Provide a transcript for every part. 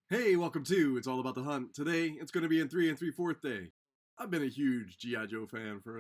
Hey, welcome to It's All About the Hunt. Today, it's going to be in 3 3/4 day. I've been a huge G.I. Joe fan for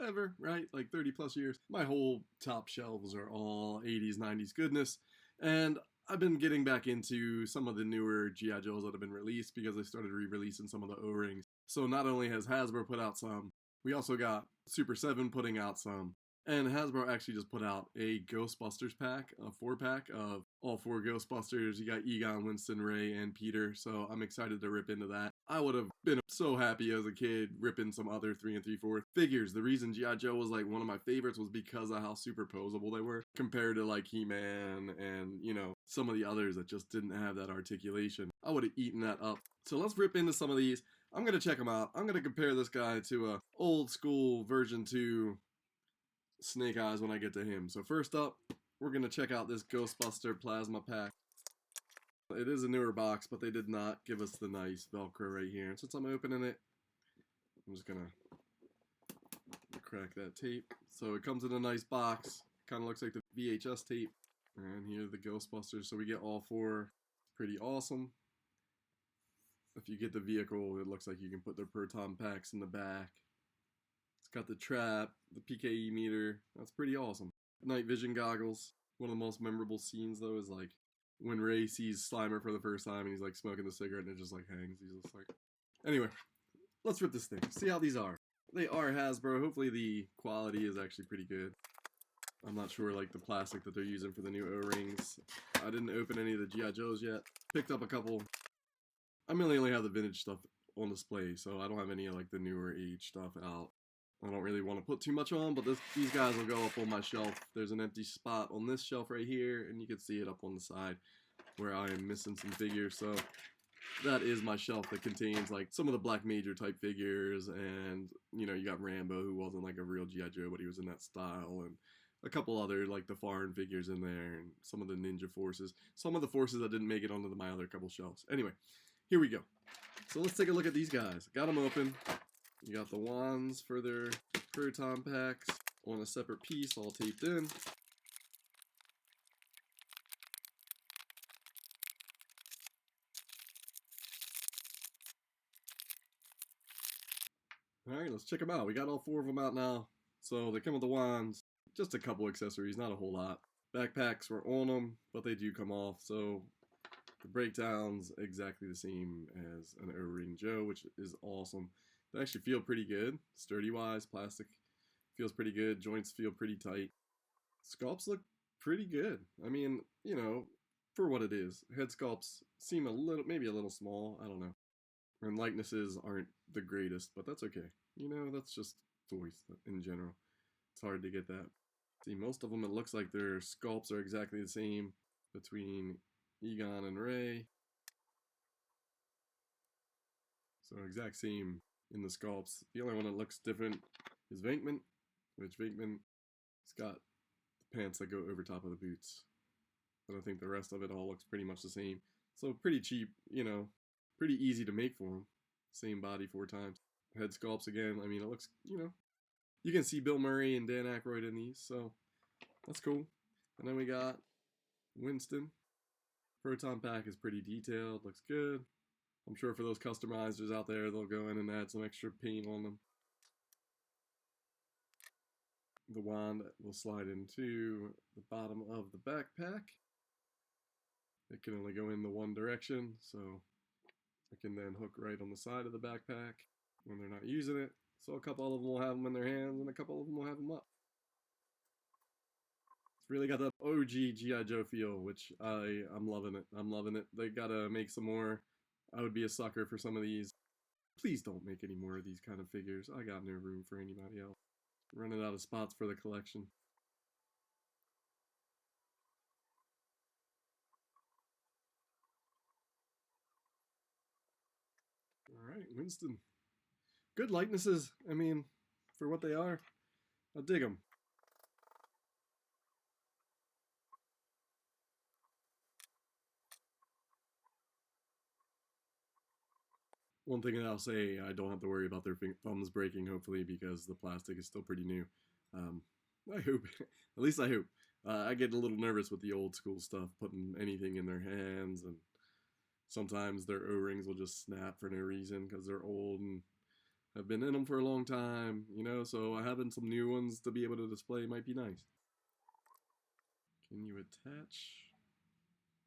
ever, right? Like 30 plus years. My whole top shelves are all 80s, 90s goodness. And I've been getting back into some of the newer G.I. Joes that have been released because they started re-releasing some of the oRings. So not only has Hasbro put out some, we also got Super 7 putting out some. And Hasbro actually just put out a Ghostbusters pack, a 4-pack of all 4 Ghostbusters. You got Egon, Winston, Ray, and Peter, so I'm excited to rip into that. I would have been so happy as a kid ripping some other 3 3/4 figures. The reason G.I. Joe was like one of my favorites was because of how superposable they were compared to like He-Man and, some of the others that just didn't have that articulation. I would have eaten that up. So let's rip into some of these. I'm going to check them out. I'm going to compare this guy to a old school version 2 Snake Eyes when I get to him. So first up, we're going to check out this Ghostbuster Plasma Pack. It is a newer box, but they did not give us the nice Velcro right here. And since I'm opening it, I'm just going to crack that tape. So it comes in a nice box. Kind of looks like the VHS tape. And here are the Ghostbusters. So we get all 4. Pretty awesome. If you get the vehicle, it looks like you can put their proton packs in the back. It's got the trap, the PKE meter. That's pretty awesome. Night vision goggles. One of the most memorable scenes, though, is like when Ray sees Slimer for the first time and he's like smoking the cigarette and it just like hangs. He's just like. Anyway, let's rip this thing. See how these are. They are Hasbro. Hopefully the quality is actually pretty good. I'm not sure like the plastic that they're using for the new oRings. I didn't open any of the G.I. Joes yet. Picked up a couple. I mainly only have the vintage stuff on display, so I don't have any of like the newer age stuff out. I don't really want to put too much on, but these guys will go up on my shelf. There's an empty spot on this shelf right here, and you can see it up on the side where I am missing some figures. So that is my shelf that contains like some of the Black Major type figures, and you got Rambo, who wasn't like a real G.I. Joe, but he was in that style, and a couple other like the foreign figures in there, and some of the Ninja Forces. Some of the forces that didn't make it onto my other couple shelves. Anyway, here we go. So let's take a look at these guys. Got them open. You got the wands for their proton packs on a separate piece, all taped in. Alright, let's check them out. We got all 4 of them out now. So they come with the wands, just a couple accessories, not a whole lot. Backpacks were on them, but they do come off, so the breakdown's exactly the same as an oRing Joe, which is awesome. They actually feel pretty good, sturdy-wise. Plastic feels pretty good. Joints feel pretty tight. Sculpts look pretty good. I mean, for what it is. Head sculpts seem maybe a little small. I don't know. And likenesses aren't the greatest, but that's okay. That's just toys in general. It's hard to get that. See, most of them, it looks like their sculpts are exactly the same between Egon and Ray. So exact same in the sculpts. The only one that looks different is Venkman, which Venkman has got the pants that go over top of the boots. But I think the rest of it all looks pretty much the same. So pretty cheap, pretty easy to make for them. Same body 4 times. Head sculpts again. I mean, it looks, you can see Bill Murray and Dan Aykroyd in these, so that's cool. And then we got Winston. Proton pack is pretty detailed, looks good. I'm sure for those customizers out there, they'll go in and add some extra paint on them. The wand will slide into the bottom of the backpack. It can only go in the one direction, so it can then hook right on the side of the backpack when they're not using it. So a couple of them will have them in their hands, and a couple of them will have them up. It's really got that OG G.I. Joe feel, which I'm loving it. I'm loving it. They gotta make some more. I would be a sucker for some of these. Please don't make any more of these kind of figures. I got no room for anybody else. Running out of spots for the collection. Alright, Winston. Good likenesses. I mean, for what they are, I dig them. One thing that I'll say, I don't have to worry about their thumbs breaking, hopefully, because the plastic is still pretty new. I hope. At least I hope. I get a little nervous with the old school stuff, putting anything in their hands and Sometimes their O-rings will just snap for no reason because they're old and have been in them for a long time, you know, so having some new ones to be able to display might be nice. Can you attach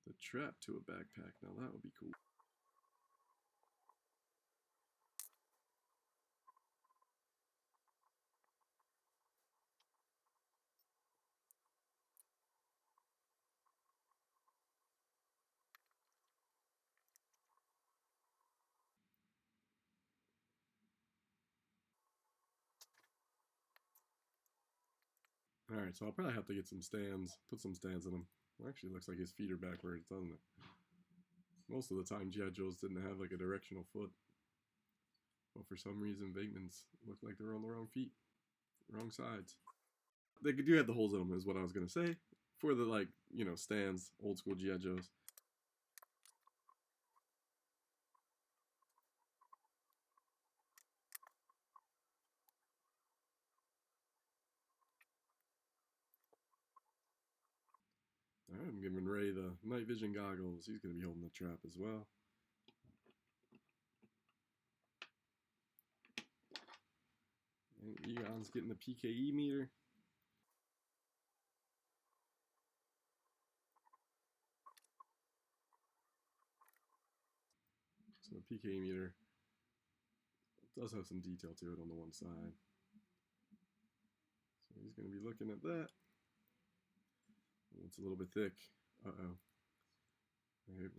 the trap to a backpack? Now that would be cool. Alright, so I'll probably have to get some stands, put some stands in them. Well, actually, it looks like his feet are backwards, doesn't it? Most of the time, G.I. Joes didn't have like a directional foot. But for some reason, Venkman's looked like they were on the wrong feet, wrong sides. They do have the holes in them, is what I was going to say. For the, like, you know, stands, old school G.I. Joes. Alright, I'm giving Ray the night vision goggles. He's going to be holding the trap as well. And Egon's getting the PKE meter. So the PKE meter does have some detail to it on the one side. So he's going to be looking at that. It's a little bit thick. Uh-oh. I hope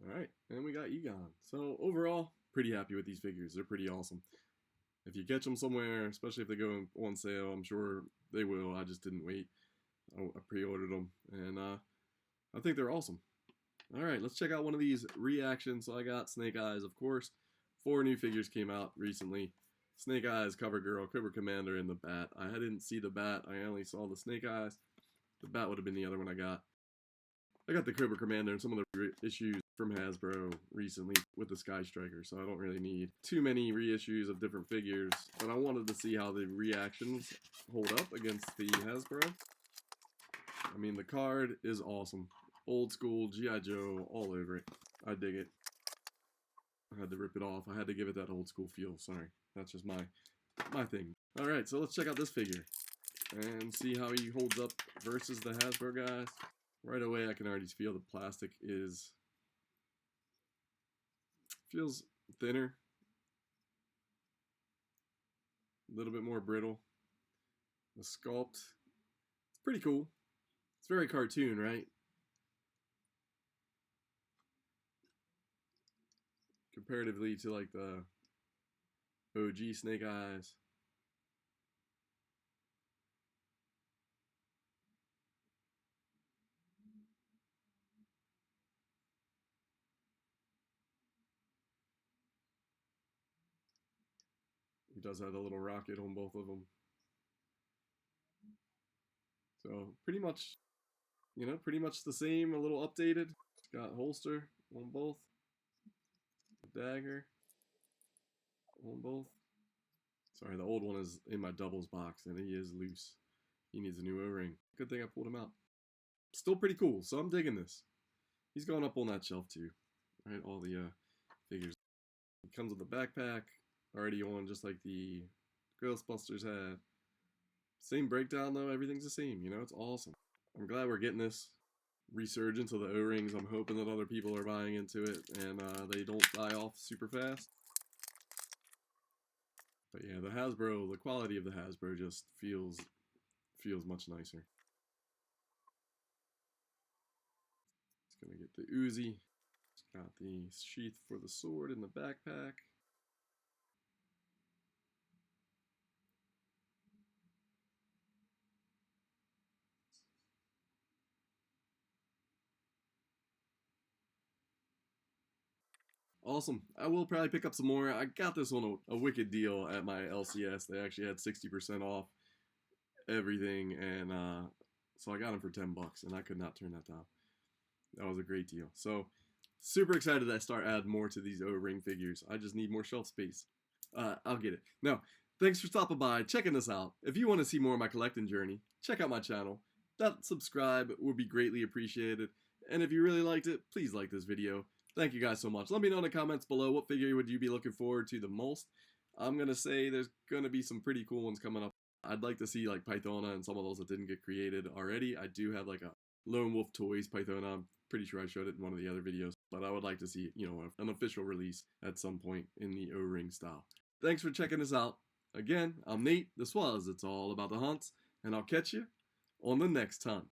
not. Alright, and we got Egon. So overall, pretty happy with these figures. They're pretty awesome. If you catch them somewhere, especially if they go on sale, I'm sure they will. I just didn't wait. I pre-ordered them, and I think they're awesome. Alright, let's check out one of these reactions. So I got Snake Eyes, of course. 4 new figures came out recently. Snake Eyes, Cover Girl, Cobra Commander, and the Bat. I didn't see the Bat. I only saw the Snake Eyes. The Bat would have been the other one I got. I got the Cobra Commander and some of the issues from Hasbro recently with the Sky Striker, so I don't really need too many reissues of different figures, but I wanted to see how the reactions hold up against the Hasbro. I mean, the card is awesome. Old school G.I. Joe all over it. I dig it. I had to rip it off. I had to give it that old school feel. Sorry. That's just my thing. Alright, so let's check out this figure and see how he holds up versus the Hasbro guys. Right away, I can already feel the plastic feels thinner, a little bit more brittle. The sculpt, it's pretty cool. It's very cartoon, right? Comparatively to like the OG Snake Eyes. He does have a little rocket on both of them. So pretty much, you know, pretty much the same, a little updated. It's got holster on both. Dagger on both. Sorry, the old one is in my doubles box and he is loose. He needs a new O-ring. Good thing I pulled him out. Still pretty cool, so I'm digging this. He's going up on that shelf too. Right, all the figures. It comes with a backpack, already on just like the Ghostbusters had. Same breakdown though, everything's the same, you know, it's awesome. I'm glad we're getting this resurgence of the O-rings. I'm hoping that other people are buying into it and they don't die off super fast. But yeah, the Hasbro, the quality of the Hasbro just feels much nicer. It's gonna get the Uzi. It's got the sheath for the sword in the backpack. Awesome. I will probably pick up some more. I got this on a wicked deal at my LCS. They actually had 60% off everything, and so I got them for 10 bucks, and I could not turn that down. That was a great deal. So super excited that I start adding more to these O-ring figures. I just need more shelf space. I'll get it. Now, thanks for stopping by, checking this out. If you want to see more of my collecting journey, check out my channel. That subscribe would be greatly appreciated. And if you really liked it, please like this video. Thank you guys so much. Let me know in the comments below what figure would you be looking forward to the most. I'm going to say there's going to be some pretty cool ones coming up. I'd like to see like Pythona and some of those that didn't get created already. I do have like a Lone Wolf Toys Pythona. I'm pretty sure I showed it in one of the other videos. But I would like to see, an official release at some point in the oRing style. Thanks for checking this out. Again, I'm Nate. This was It's All About the Hunts. And I'll catch you on the next hunt.